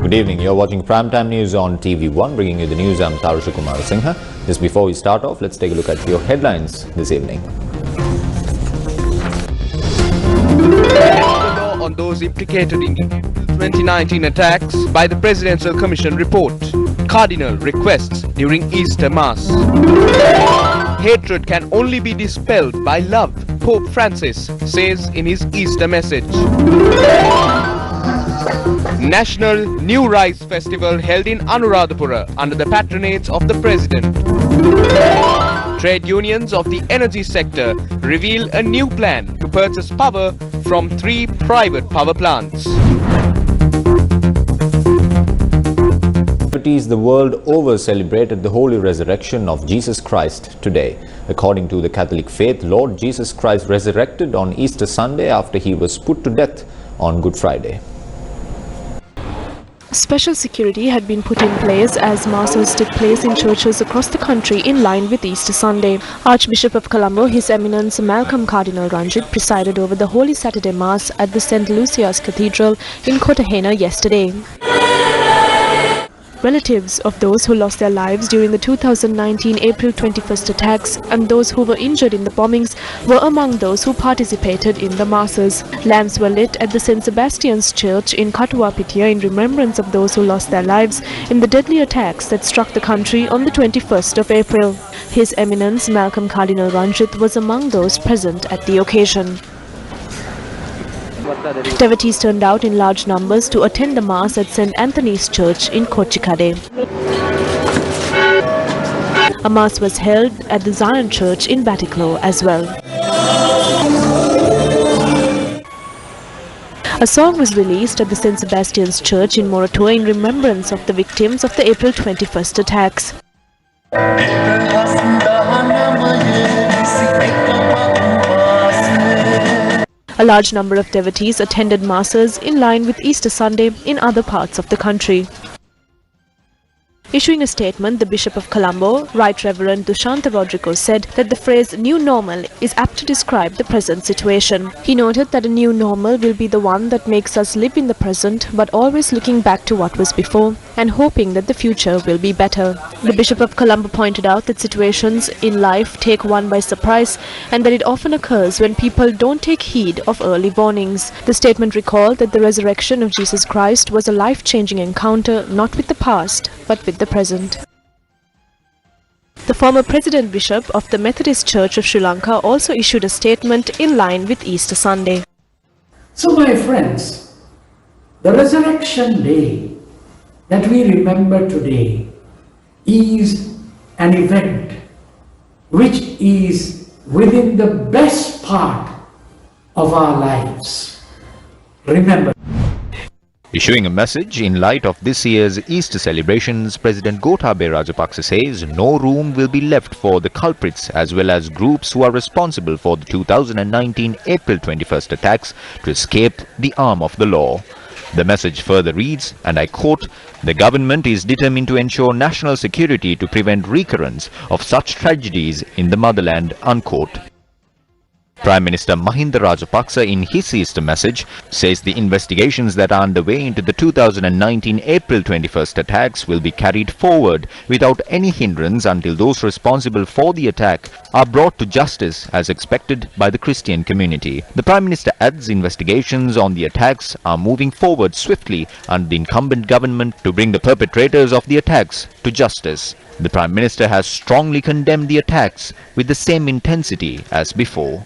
Good evening. You're watching Primetime News on TV1, bringing you the news. I'm Thero Singha. Just before we start off, let's take a look at your headlines this evening. The law on those implicated in 2019 attacks by the Presidential Commission report. Cardinal requests during Easter Mass. Hatred can only be dispelled by love, Pope Francis says in his Easter message. National New Rice Festival held in Anuradhapura under the patronage of the President. Trade unions of the energy sector reveal a new plan to purchase power from 3 private power plants. The world over celebrated the Holy Resurrection of Jesus Christ today. According to the Catholic faith, Lord Jesus Christ resurrected on Easter Sunday after he was put to death on Good Friday. Special security had been put in place as masses took place in churches across the country in line with Easter Sunday. Archbishop of Colombo, His Eminence Cardinal Ranjith, presided over the Holy Saturday Mass at the St. Lucia's Cathedral in Keppetiyagoda yesterday. Relatives of those who lost their lives during the 2019 April 21st attacks and those who were injured in the bombings were among those who participated in the masses. Lamps were lit at the St. Sebastian's Church in Keppetiyagoda in remembrance of those who lost their lives in the deadly attacks that struck the country on the 21st of April. His Eminence Cardinal Ranjith was among those present at the occasion. Devotees turned out in large numbers to attend the Mass at St. Anthony's Church in Kochikade. A Mass was held at the Zion Church in Batiklo as well. A song was released at the St. Sebastian's Church in Moratua in remembrance of the victims of the April 21st attacks. A large number of devotees attended masses in line with Easter Sunday in other parts of the country. Issuing a statement, the Bishop of Colombo, Right Reverend Dushanta Rodrigo, said that the phrase new normal is apt to describe the present situation. He noted that a new normal will be the one that makes us live in the present but always looking back to what was before and hoping that the future will be better. The Bishop of Colombo pointed out that situations in life take one by surprise and that it often occurs when people don't take heed of early warnings. The statement recalled that the resurrection of Jesus Christ was a life-changing encounter not with the past but with the present. The former President Bishop of the Methodist Church of Sri Lanka also issued a statement in line with Easter Sunday. So my friends, the Resurrection Day that we remember today is an event which is within the best part of our lives. Remember. Issuing a message in light of this year's Easter celebrations, President Gotabaya Rajapaksa says no room will be left for the culprits as well as groups who are responsible for the 2019 April 21st attacks to escape the arm of the law. The message further reads, and I quote, "The government is determined to ensure national security to prevent recurrence of such tragedies in the motherland," unquote. Prime Minister Mahinda Rajapaksa in his Easter message says the investigations that are underway into the 2019 April 21st attacks will be carried forward without any hindrance until those responsible for the attack are brought to justice as expected by the Christian community. The Prime Minister adds investigations on the attacks are moving forward swiftly under the incumbent government to bring the perpetrators of the attacks to justice. The Prime Minister has strongly condemned the attacks with the same intensity as before.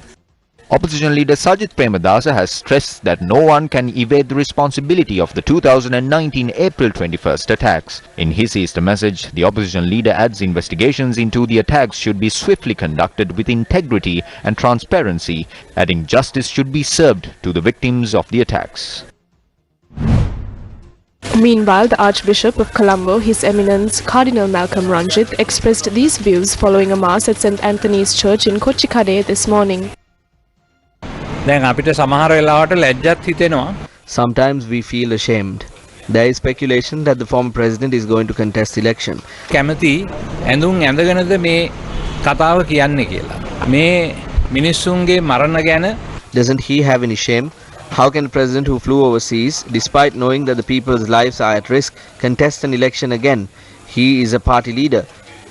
Opposition leader Sajith Premadasa has stressed that no one can evade the responsibility of the 2019 April 21st attacks. In his Easter message, the opposition leader adds investigations into the attacks should be swiftly conducted with integrity and transparency, adding justice should be served to the victims of the attacks. Meanwhile, the Archbishop of Colombo, His Eminence Cardinal Ranjith, expressed these views following a Mass at St. Anthony's Church in Kochikade this morning. Sometimes we feel ashamed. There is speculation that the former president is going to contest election. Doesn't he have any shame How can a president who flew overseas, despite knowing that the people's lives are at risk, contest an election again? He is a party leader.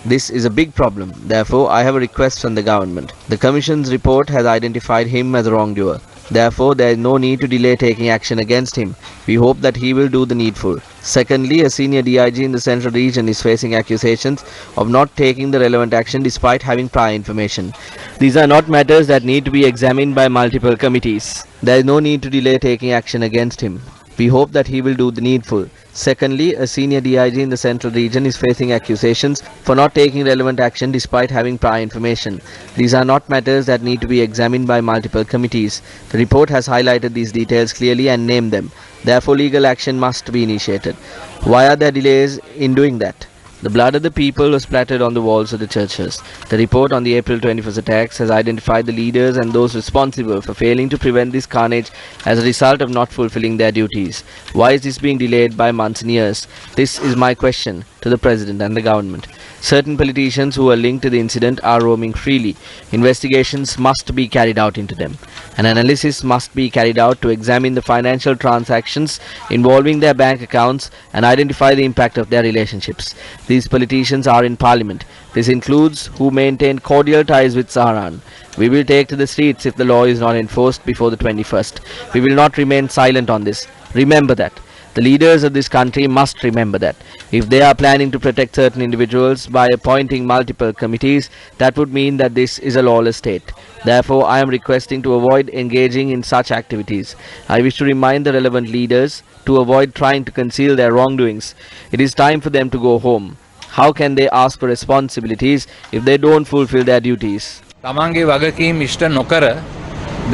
This is a big problem. Therefore, I have a request from the government. The Commission's report has identified him as a wrongdoer. Therefore, there is no need to delay taking action against him. We hope that he will do the needful. Secondly, a senior DIG in the Central Region is facing accusations of not taking the relevant action despite having prior information. These are not matters that need to be examined by multiple committees. There is no need to delay taking action against him. We hope that he will do the needful. Secondly, a senior DIG in the Central Region is facing accusations for not taking relevant action despite having prior information. These are not matters that need to be examined by multiple committees. The report has highlighted these details clearly and named them. Therefore, legal action must be initiated. Why are there delays in doing that? The blood of the people was splattered on the walls of the churches. The report on the April 21st attacks has identified the leaders and those responsible for failing to prevent this carnage as a result of not fulfilling their duties. Why is this being delayed by months and years? This is my question to the President and the government. Certain politicians who are linked to the incident are roaming freely. Investigations must be carried out into them. An analysis must be carried out to examine the financial transactions involving their bank accounts and identify the impact of their relationships. These politicians are in Parliament. This includes who maintain cordial ties with Saharan. We will take to the streets if the law is not enforced before the 21st. We will not remain silent on this. Remember that. The leaders of this country must remember that. If they are planning to protect certain individuals by appointing multiple committees, that would mean that this is a lawless state. Therefore, I am requesting to avoid engaging in such activities. I wish to remind the relevant leaders to avoid trying to conceal their wrongdoings. It is time for them to go home. How can they ask for responsibilities if they don't fulfill their duties? තමන්ගේ වගකීම් ඉෂ්ට නොකර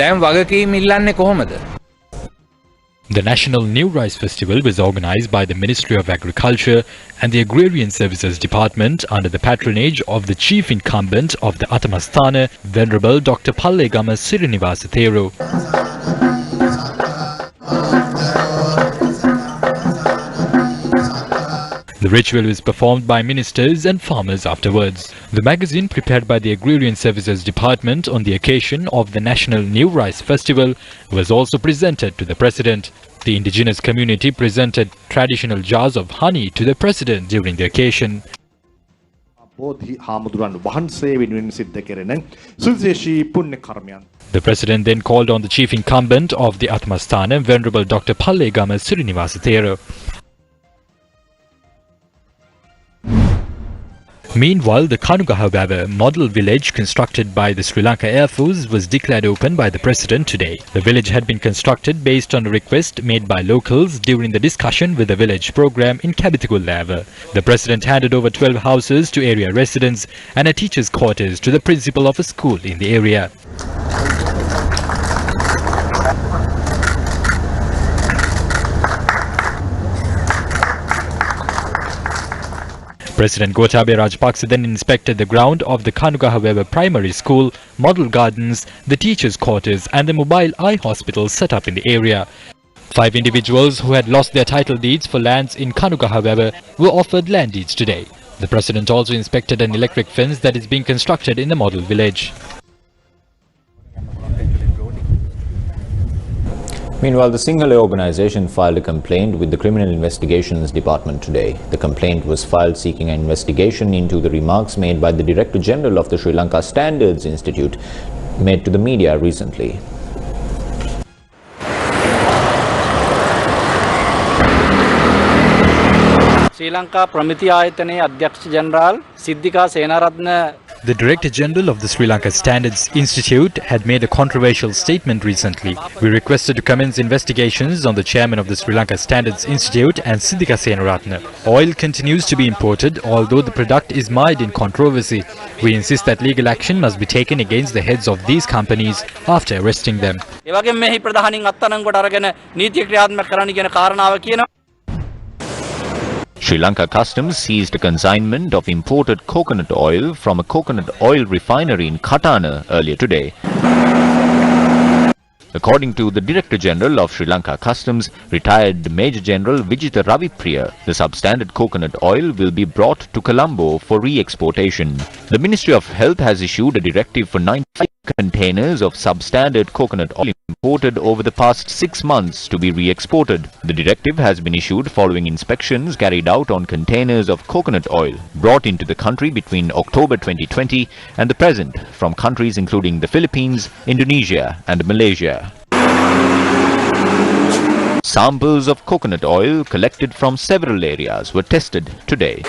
දැන් වගකීම් ඉල්ලන්නේ කොහොමද? The National New Rice Festival was organized by the Ministry of Agriculture and the Agrarian Services Department under the patronage of the chief incumbent of the Atmasthana, Venerable Dr. Pallegama Siriwimala Thero. The ritual was performed by ministers and farmers afterwards. The magazine prepared by the Agrarian Services Department on the occasion of the National New Rice Festival was also presented to the President. The indigenous community presented traditional jars of honey to the President during the occasion. The President then called on the chief incumbent of the Atmasthana, Venerable Dr. Pallegama Siriwimala Thero. Meanwhile, the Kanugahawawa model village constructed by the Sri Lanka Air Force was declared open by the President today. The village had been constructed based on a request made by locals during the discussion with the village program in Keppetiyagoda. The President handed over 12 houses to area residents and a teacher's quarters to the principal of a school in the area. President Gotabaya Rajapaksa then inspected the ground of the Kanugahawewa Primary School, model gardens, the teachers' quarters and the mobile eye hospital set up in the area. 5 individuals who had lost their title deeds for lands in Kanugahawewa were offered land deeds today. The President also inspected an electric fence that is being constructed in the model village. Meanwhile, the Sinhala organization filed a complaint with the Criminal Investigations Department today. The complaint was filed seeking an investigation into the remarks made by the Director General of the Sri Lanka Standards Institute made to the media recently. Sri Lanka Pramiti Ayatane Adhyaksh General Siddhika Senaratna. The Director General of the Sri Lanka Standards Institute had made a controversial statement recently. We requested to commence investigations on the chairman of the Sri Lanka Standards Institute and Siddhika Senaratna. Oil continues to be imported, although the product is mired in controversy. We insist that legal action must be taken against the heads of these companies after arresting them. Sri Lanka Customs seized a consignment of imported coconut oil from a coconut oil refinery in Katana earlier today. According to the Director General of Sri Lanka Customs, retired Major General Vijitha Ravipriya, the substandard coconut oil will be brought to Colombo for re-exportation. The Ministry of Health has issued a directive for 95 containers of substandard coconut oil imported over the past 6 months to be re-exported. The directive has been issued following inspections carried out on containers of coconut oil brought into the country between October 2020 and the present from countries including the Philippines, Indonesia and Malaysia. Samples of coconut oil collected from several areas were tested today.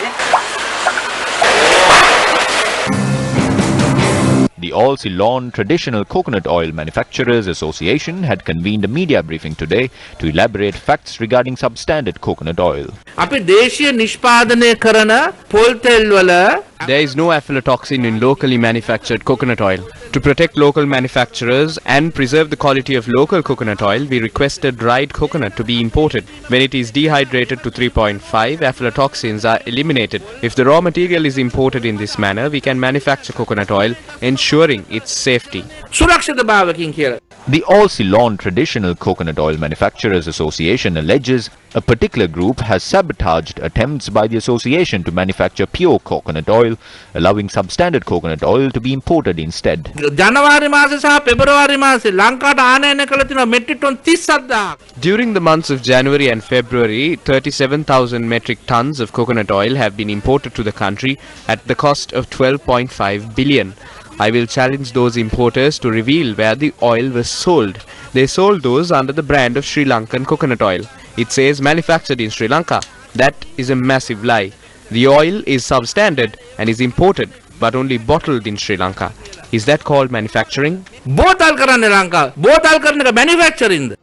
The All Ceylon Traditional Coconut Oil Manufacturers Association had convened a media briefing today to elaborate facts regarding substandard coconut oil. There is no aflatoxin in locally manufactured coconut oil. To protect local manufacturers and preserve the quality of local coconut oil, we requested dried coconut to be imported. When it is dehydrated to 3.5, aflatoxins are eliminated. If the raw material is imported in this manner, we can manufacture coconut oil, ensuring its safety. The All Ceylon Traditional Coconut Oil Manufacturers Association alleges a particular group has sabotaged attempts by the association to manufacture pure coconut oil, allowing substandard coconut oil to be imported instead. During the months of January and February, 37,000 metric tons of coconut oil have been imported to the country at the cost of 12.5 billion. I will challenge those importers to reveal where the oil was sold. They sold those under the brand of Sri Lankan coconut oil. It says manufactured in Sri Lanka. That is a massive lie. The oil is substandard and is imported, but only bottled in Sri Lanka. Is that called manufacturing? manufacturing.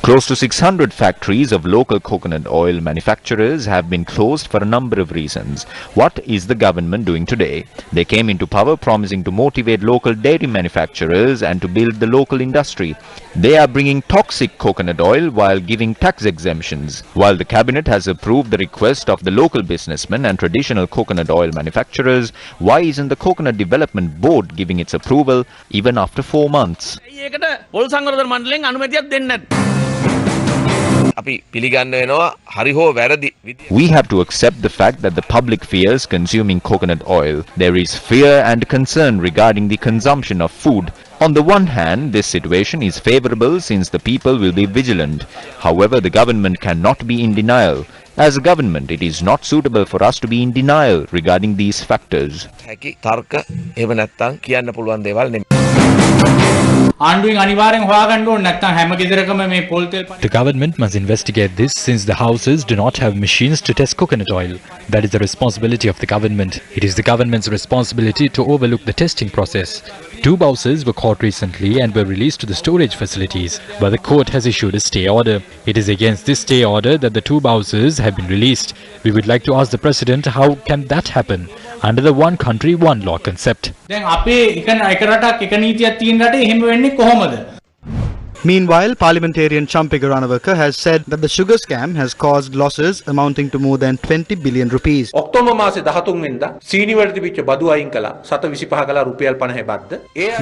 Close to 600 factories of local coconut oil manufacturers have been closed for a number of reasons. What is the government doing today? They came into power promising to motivate local dairy manufacturers and to build the local industry. They are bringing toxic coconut oil while giving tax exemptions. While the cabinet has approved the request of the local businessmen and traditional coconut oil manufacturers, why isn't the Coconut Development Board giving its approval even after 4 months? We have to accept the fact that the public fears consuming coconut oil. There is fear and concern regarding the consumption of food. On the one hand, this situation is favorable since the people will be vigilant. However, the government cannot be in denial. As a government, it is not suitable for us to be in denial regarding these factors. The government must investigate this since the houses do not have machines to test coconut oil. That is the responsibility of the government. It is the government's responsibility to overlook the testing process. 2 houses were caught recently and were released to the storage facilities, but the court has issued a stay order. It is against this stay order that the 2 houses have been released. We would like to ask the President, how can that happen under the one country, one law concept? Meanwhile, parliamentarian Chamal has said that the sugar scam has caused losses amounting to more than 20 billion rupees. The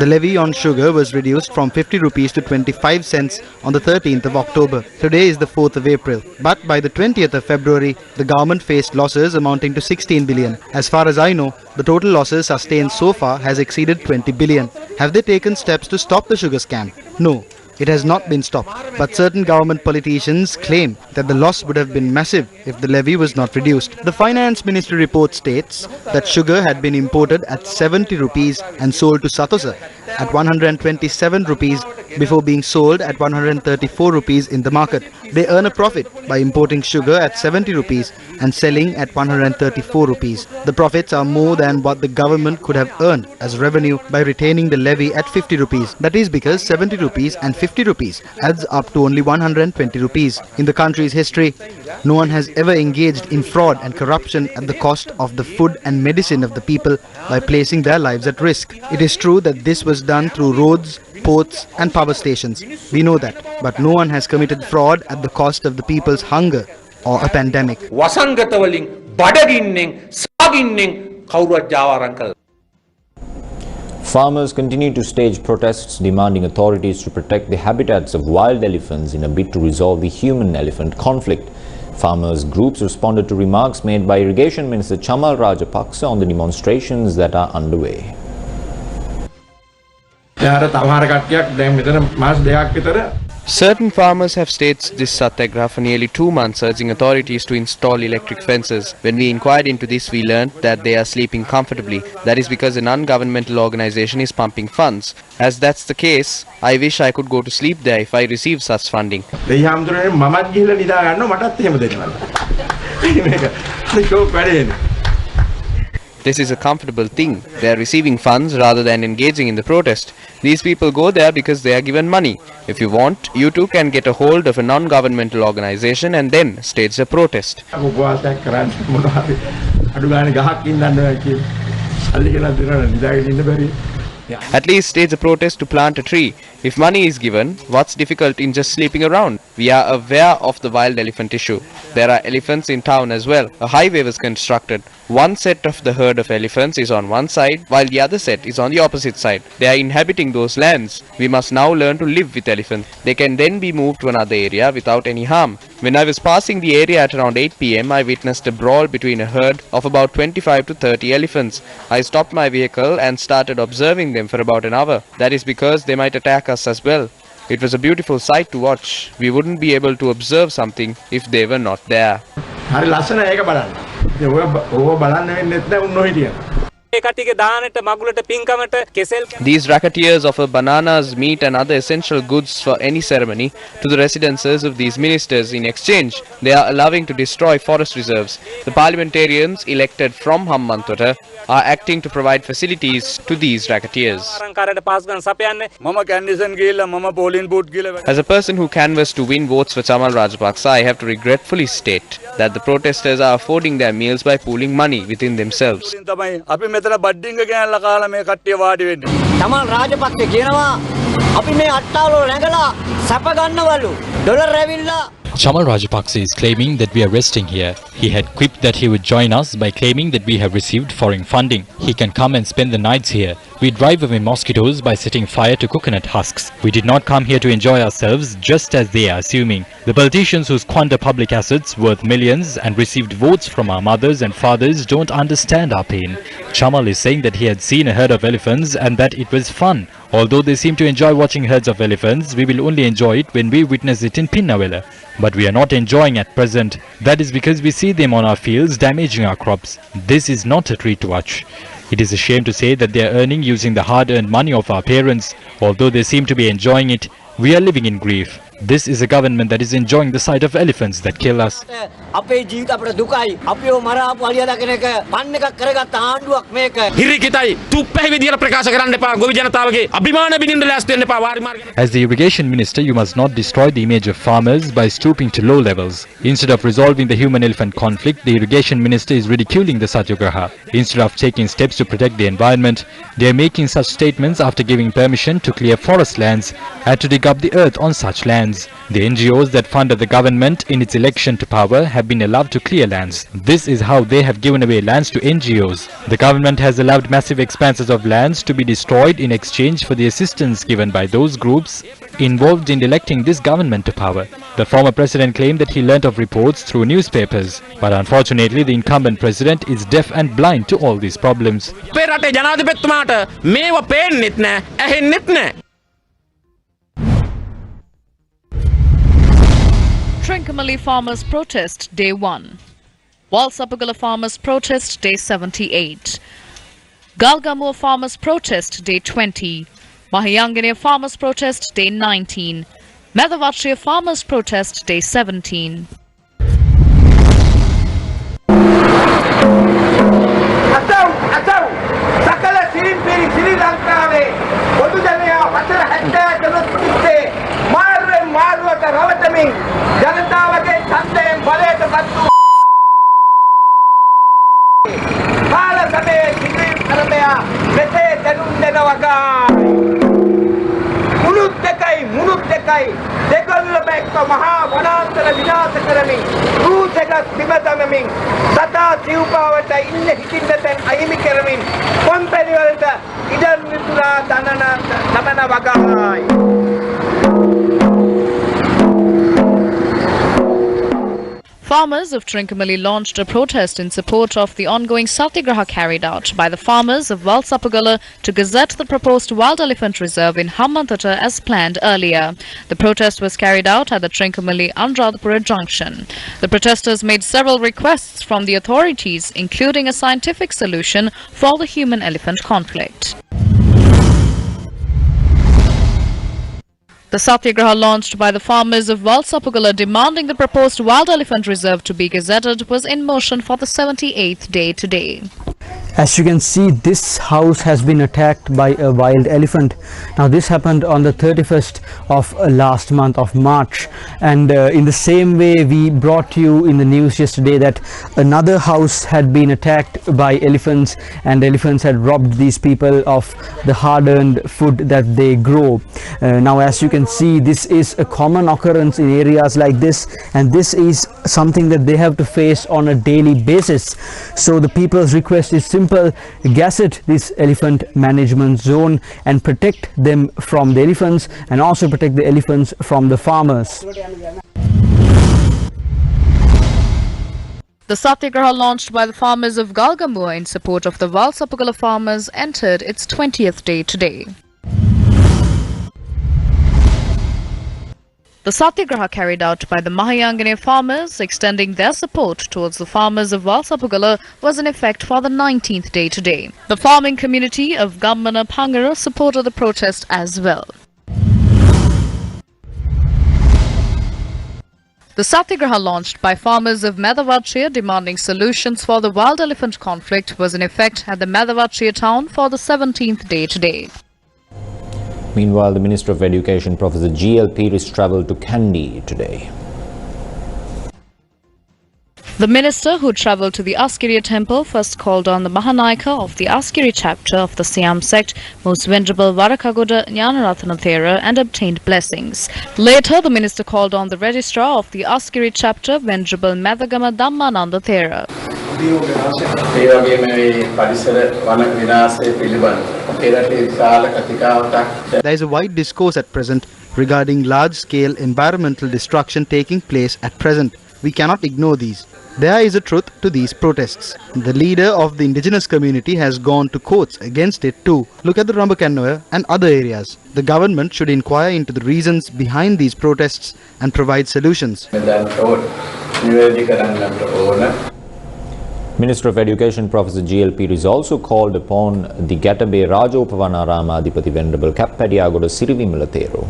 levy on sugar was reduced from 50 rupees to 25 cents on the 13th of October. Today is the 4th of April. But by the 20th of February, the government faced losses amounting to 16 billion. As far as I know, the total losses sustained so far has exceeded 20 billion. Have they taken steps to stop the sugar scam? No. It has not been stopped, but certain government politicians claim that the loss would have been massive if the levy was not reduced. The Finance Ministry report states that sugar had been imported at 70 rupees and sold to Satosa at 127 rupees before being sold at 134 rupees in the market. They earn a profit by importing sugar at 70 rupees and selling at 134 rupees. The profits are more than what the government could have earned as revenue by retaining the levy at 50 rupees. That is because 70 rupees and 50 rupees adds up to only 120 rupees. In the country's history, no one has ever engaged in fraud and corruption at the cost of the food and medicine of the people by placing their lives at risk. It is true that this was done through roads, ports and power stations. We know that, but no one has committed fraud at the cost of the people's hunger or a pandemic. Farmers continue to stage protests demanding authorities to protect the habitats of wild elephants in a bid to resolve the human-elephant conflict. Farmers' groups responded to remarks made by Irrigation Minister Chamal Rajapaksa on the demonstrations that are underway. Certain farmers have staged this satyagraha for nearly 2 months, urging authorities to install electric fences. When we inquired into this, we learnt that they are sleeping comfortably. That is because a non-governmental organization is pumping funds. As that's the case, I wish I could go to sleep there if I receive such funding. This is a comfortable thing. They are receiving funds rather than engaging in the protest. These people go there because they are given money. If you want, you too can get a hold of a non-governmental organization and then stage a protest. At least stage a protest to plant a tree. If money is given, what's difficult in just sleeping around? We are aware of the wild elephant issue. There are elephants in town as well. A highway was constructed. One set of the herd of elephants is on one side, while the other set is on the opposite side. They are inhabiting those lands. We must now learn to live with elephants. They can then be moved to another area without any harm. When I was passing the area at around 8 p.m, I witnessed a brawl between a herd of about 25 to 30 elephants. I stopped my vehicle and started observing them for about an hour. That is because they might attack us as well. It was a beautiful sight to watch. We wouldn't be able to observe something if they were not there. These racketeers offer bananas, meat and other essential goods for any ceremony to the residences of these ministers. In exchange, they are allowing to destroy forest reserves. The parliamentarians elected from HAMBANTOTA are acting to provide facilities to these racketeers. As a person who canvassed to win votes for Chamal Rajapaksa, I have to regretfully state that the protesters are affording their meals by pooling money within themselves. Chamal Rajapaksa කියනවා අපි මේ අට්ටාවල නැගලා සැප ගන්නවලු dollar ඇවිල්ලා. Chamal Rajapaksa is claiming that we are resting here. He had quipped that he would join us by claiming that we have received foreign funding. He can come and spend the nights here. We drive away mosquitoes by setting fire to coconut husks. We did not come here to enjoy ourselves, just as they are assuming. The politicians who squander public assets worth millions and received votes from our mothers and fathers don't understand our pain. Chamal is saying that he had seen a herd of elephants and that it was fun. Although they seem to enjoy watching herds of elephants, we will only enjoy it when we witness it in Pinnavela. But we are not enjoying at present. That is because we see them on our fields damaging our crops. This is not a treat to watch. It is a shame to say that they are earning using the hard-earned money of our parents. Although they seem to be enjoying it, we are living in grief. This is a government that is enjoying the sight of elephants that kill us. As the irrigation minister, you must not destroy the image of farmers by stooping to low levels. Instead of resolving the human-elephant conflict, the irrigation minister is ridiculing the Satyagraha. Instead of taking steps to protect the environment, they are making such statements after giving permission to clear forest lands and to dig up the earth on such lands. The NGOs that funded the government in its election to power have been allowed to clear lands. This is how they have given away lands to NGOs. The government has allowed massive expanses of lands to be destroyed in exchange for the assistance given by those groups involved in electing this government to power. The former president claimed that he learnt of reports through newspapers, but unfortunately the incumbent president is deaf and blind to all these problems. Trincomalee Farmers Protest Day 1. Walsapagala Farmers Protest Day 78. Galgamore Farmers Protest Day 20. Mahayangane Farmers Protest Day 19. Medavatriya Farmers Protest Day 17. Farmers of Trincomalee launched a protest in support of the ongoing satyagraha carried out by the farmers of Valsapagala to gazette the proposed wild elephant reserve in HAMBANTOTA as planned earlier. The protest was carried out at the Trincomalee Anuradhapura junction. The protesters made several requests from the authorities, including a scientific solution for the human-elephant conflict. The satyagraha launched by the farmers of Valsapagala demanding the proposed wild elephant reserve to be gazetted was in motion for the 78th day today. As you can see, this house has been attacked by a wild elephant. Now this happened on the 31st of last month of March, and in the same way we brought you in the news yesterday that another house had been attacked by elephants, and elephants had robbed these people of the hard-earned food that they grow. Now as you can see, this is a common occurrence in areas like this, and this is something that they have to face on a daily basis. So the people's request is simple: gazette this elephant management zone and protect them from the elephants, and also protect the elephants from the farmers. The satyagraha launched by the farmers of Galgamur in support of the Valsapagala farmers entered its 20th day today. The satyagraha carried out by the Mahayangane farmers, extending their support towards the farmers of Valsapagala, was in effect for the 19th day today. The farming community of Gammana Pangara supported the protest as well. The satyagraha launched by farmers of Medavachia demanding solutions for the wild elephant conflict was in effect at the Medavachia town for the 17th day today. Meanwhile, the Minister of Education, Professor G.L. Peiris, travelled to Kandy today. The minister, who travelled to the Askiriya temple, first called on the Mahanayaka of the Askiri chapter of the Siam sect, Most Venerable Varakagoda Jnanaratana Thero, and obtained blessings. Later, the minister called on the registrar of the Askiri chapter, Venerable Madhagama Dhammananda Thero. There is a wide discourse at present regarding large-scale environmental destruction taking place at present. We cannot ignore these. There is a truth to these protests. The leader of the indigenous community has gone to courts against it too. Look at the Rambakanoa and other areas. The government should inquire into the reasons behind these protests and provide solutions. Minister of Education, Professor G.L. Peiris, also called upon the Gatabe Rajopavanarama Adhipati Venerable Keppetiyagoda Siriwimala Thero.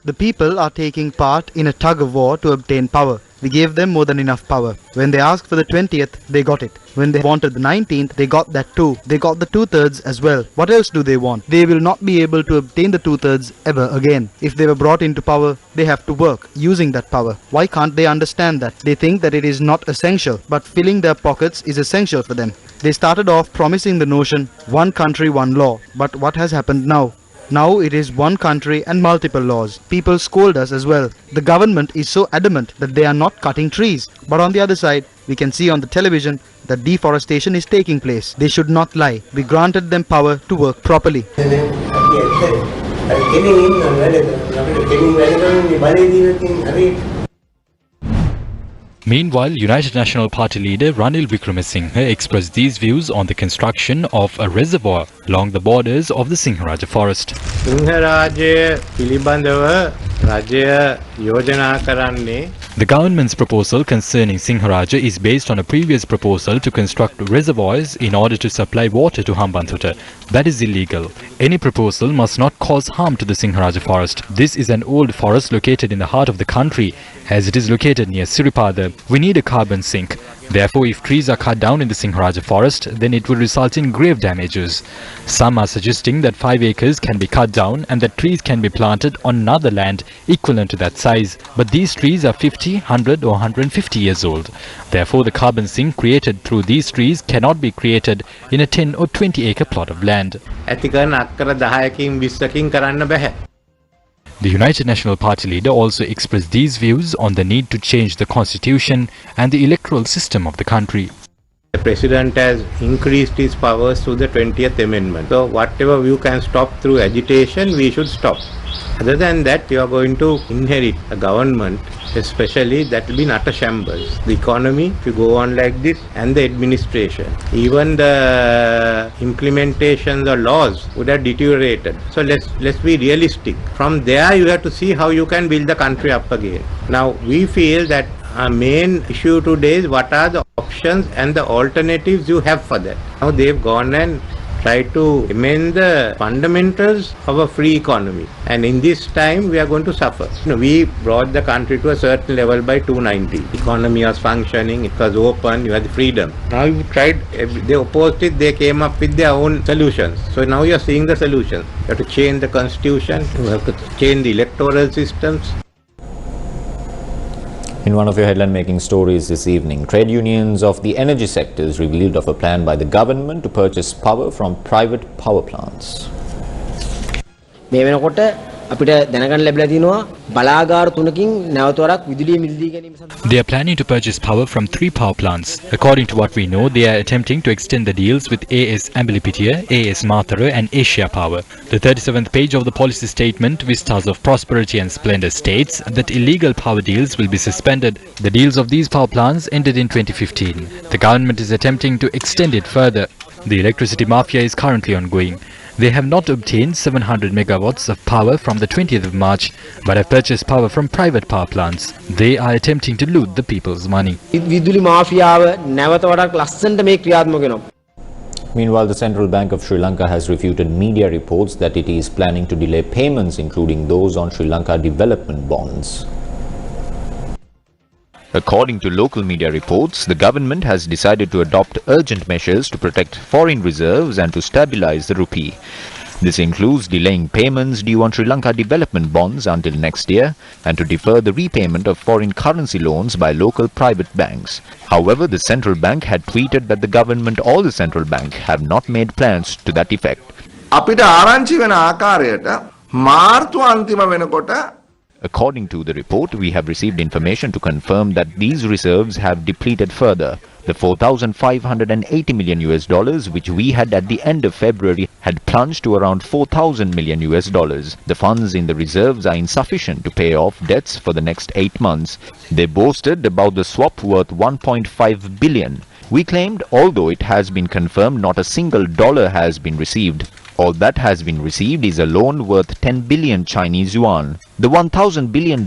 The people are taking part in a tug of war to obtain power. We gave them more than enough power. When they asked for the 20th, they got it. When they wanted the 19th, they got that too. They got the 2/3 as well. What else do they want? They will not be able to obtain the 2/3 ever again. If they were brought into power, they have to work using that power. Why can't they understand that? They think that it is not essential, but filling their pockets is essential for them. They started off promising the notion, one country, one law. But what has happened now? Now it is one country and multiple laws. People scold us as well. The government is so adamant that they are not cutting trees. But on the other side, we can see on the television that deforestation is taking place. They should not lie. We granted them power to work properly. Meanwhile, United National Party leader Ranil Wickramasinghe expressed these views on the construction of a reservoir along the borders of the Singharaja forest. The government's proposal concerning Singharaja is based on a previous proposal to construct reservoirs in order to supply water to HAMBANTOTA. That is illegal. Any proposal must not cause harm to the Singharaja forest. This is an old forest located in the heart of the country, as it is located near Siripada. We need a carbon sink. Therefore, if trees are cut down in the Singharaja forest, then it will result in grave damages. Some are suggesting that 5 acres can be cut down and that trees can be planted on another land equivalent to that size. But these trees are 50, 100 or 150 years old. Therefore, the carbon sink created through these trees cannot be created in a 10 or 20 acre plot of land. The United National Party leader also expressed these views on the need to change the constitution and the electoral system of the country. The President has increased his powers through the 20th Amendment. So whatever you can stop through agitation, we should stop. Other than that, you are going to inherit a government, especially that will be in utter shambles. The economy, if you go on like this, and the administration, even the implementations or laws would have deteriorated. So let's be realistic. From there, you have to see how you can build the country up again. Now, we feel that our main issue today is what are the options and the alternatives you have for that. Now they've gone and tried to amend the fundamentals of a free economy, and in this time we are going to suffer. We brought the country to a certain level by 290. The economy was functioning, it was open, you had freedom. Now you tried, they opposed it, they came up with their own solutions. So now you are seeing the solutions. You have to change the constitution, you have to change the electoral systems. In one of your headline-making stories this evening, trade unions of the energy sectors revealed of a plan by the government to purchase power from private power plants. They are planning to purchase power from 3 power plants. According to what we know, they are attempting to extend the deals with AS Ambalipitia, AS Mathura and Asia Power. The 37th page of the policy statement, Vistas of Prosperity and Splendor, states that illegal power deals will be suspended. The deals of these power plants ended in 2015. The government is attempting to extend it further. The electricity mafia is currently ongoing. They have not obtained 700 megawatts of power from the 20th of March, but have purchased power from private power plants. They are attempting to loot the people's money. Meanwhile, the Central Bank of Sri Lanka has refuted media reports that it is planning to delay payments, including those on Sri Lanka development bonds. According to local media reports, the government has decided to adopt urgent measures to protect foreign reserves and to stabilize the rupee. This includes delaying payments due on Sri Lanka development bonds until next year and to defer the repayment of foreign currency loans by local private banks. However, the central bank had tweeted that the government or the central bank have not made plans to that effect. According to the report, we have received information to confirm that these reserves have depleted further. The $4,580 million which we had at the end of February had plunged to around $4,000 million. The funds in the reserves are insufficient to pay off debts for the next 8 months. They boasted about the swap worth $1.5 billion. We claimed, although it has been confirmed not a single dollar has been received. All that has been received is a loan worth 10 billion Chinese yuan. The $1,000 billion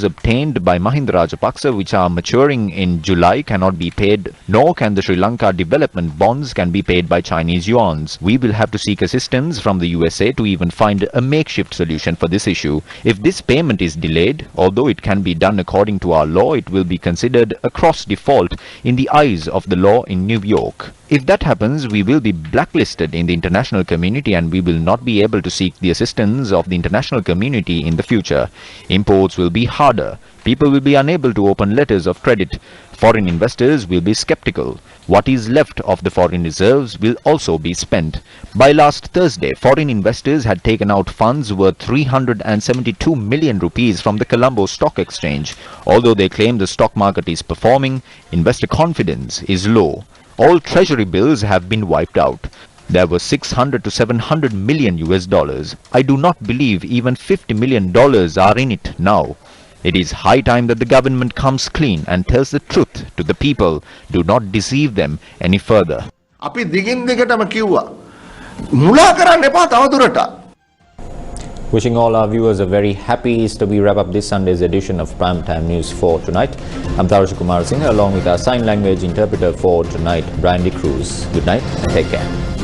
obtained by Mahinda Rajapaksa, which are maturing in July, cannot be paid, nor can the Sri Lanka development bonds can be paid by Chinese yuans. We will have to seek assistance from the USA to even find a makeshift solution for this issue. If this payment is delayed, although it can be done according to our law, it will be considered a cross default in the eyes of the law in New York. If that happens, we will be blacklisted in the international community and we will not be able to seek the assistance of the international community in the future. Imports will be harder. People will be unable to open letters of credit. Foreign investors will be skeptical. What is left of the foreign reserves will also be spent. By last Thursday, foreign investors had taken out funds worth 372 million rupees from the Colombo stock exchange. Although they claim the stock market is performing, investor confidence is low. All treasury bills have been wiped out. There were 600 to 700 million US dollars. I do not believe even $50 million are in it now. It is high time that the government comes clean and tells the truth to the people. Do not deceive them any further. Wishing all our viewers a very happy Easter. We wrap up this Sunday's edition of Primetime News for tonight. I'm Thero Singh along with our sign language interpreter for tonight, Brandy Cruz. Good night and take care.